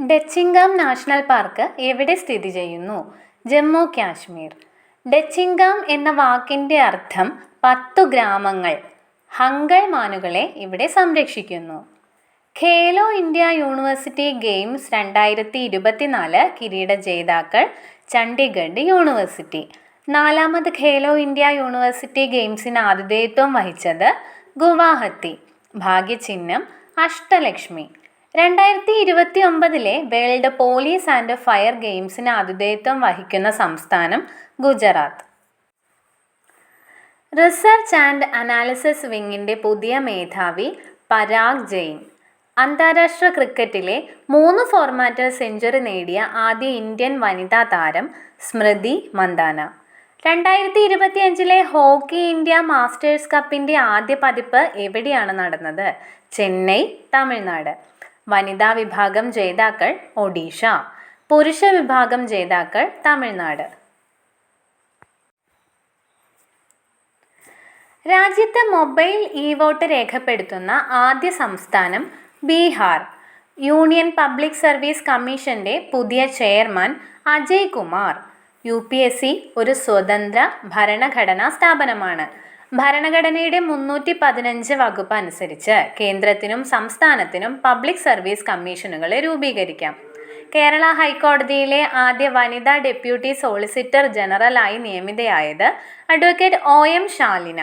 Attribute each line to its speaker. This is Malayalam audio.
Speaker 1: ഡച്ചിങ്ഗാം നാഷണൽ പാർക്ക് എവിടെ സ്ഥിതി ചെയ്യുന്നു? ജമ്മു കാശ്മീർ. ഡച്ചിങ്ഗാം എന്ന വാക്കിൻ്റെ അർത്ഥം 10 ഗ്രാമങ്ങൾ. ഹംഗൾ മാനുകളെ ഇവിടെ സംരക്ഷിക്കുന്നു. ഖേലോ ഇന്ത്യ യൂണിവേഴ്സിറ്റി ഗെയിംസ് 2024 കിരീട ജേതാക്കൾ ചണ്ഡീഗഡ് യൂണിവേഴ്സിറ്റി. 4ാമത് ഖേലോ ഇന്ത്യ യൂണിവേഴ്സിറ്റി ഗെയിംസിന് ആതിഥേയത്വം വഹിച്ചത് ഗുവാഹത്തി. ഭാഗ്യചിഹ്നം Ashtalakshmi. 2029 world police and fire ഗെയിംസിന് ആതിഥേയത്വം വഹിക്കുന്ന സംസ്ഥാനം ഗുജറാത്ത്. റിസർച്ച് ആൻഡ് അനാലിസിസ് വിങ്ങിൻ്റെ പുതിയ മേധാവി പരാഗ് ജെയിൻ. അന്താരാഷ്ട്ര ക്രിക്കറ്റിലെ 3 ഫോർമാറ്റിൽ സെഞ്ചുറി നേടിയ ആദ്യ ഇന്ത്യൻ വനിതാ താരം Smriti Mandhana. 2025 hockey India masters കപ്പിൻ്റെ ആദ്യ പതിപ്പ് എവിടെയാണ് നടന്നത്? ചെന്നൈ, തമിഴ്നാട്. വനിതാ വിഭാഗം ജേതാക്കൾ ഒഡീഷ. പുരുഷ വിഭാഗം ജേതാക്കൾ തമിഴ്നാട്. രാജ്യത്ത് മൊബൈൽ വോട്ട് രേഖപ്പെടുത്തുന്ന ആദ്യ സംസ്ഥാനം ബീഹാർ. യൂണിയൻ പബ്ലിക് സർവീസ് കമ്മീഷന്റെ പുതിയ ചെയർമാൻ അജയ് കുമാർ. UPSC ഒരു സ്വതന്ത്ര ഭരണഘടനാ സ്ഥാപനമാണ്. ഭരണഘടനയുടെ 315 വകുപ്പ് അനുസരിച്ച് കേന്ദ്രത്തിനും സംസ്ഥാനത്തിനും പബ്ലിക് സർവീസ് കമ്മീഷനുകളെ രൂപീകരിക്കാം. കേരള ഹൈക്കോടതിയിലെ ആദ്യ വനിതാ ഡെപ്യൂട്ടി സോളിസിറ്റർ ജനറലായി നിയമിതയായത് അഡ്വക്കേറ്റ് OM ശാലിന.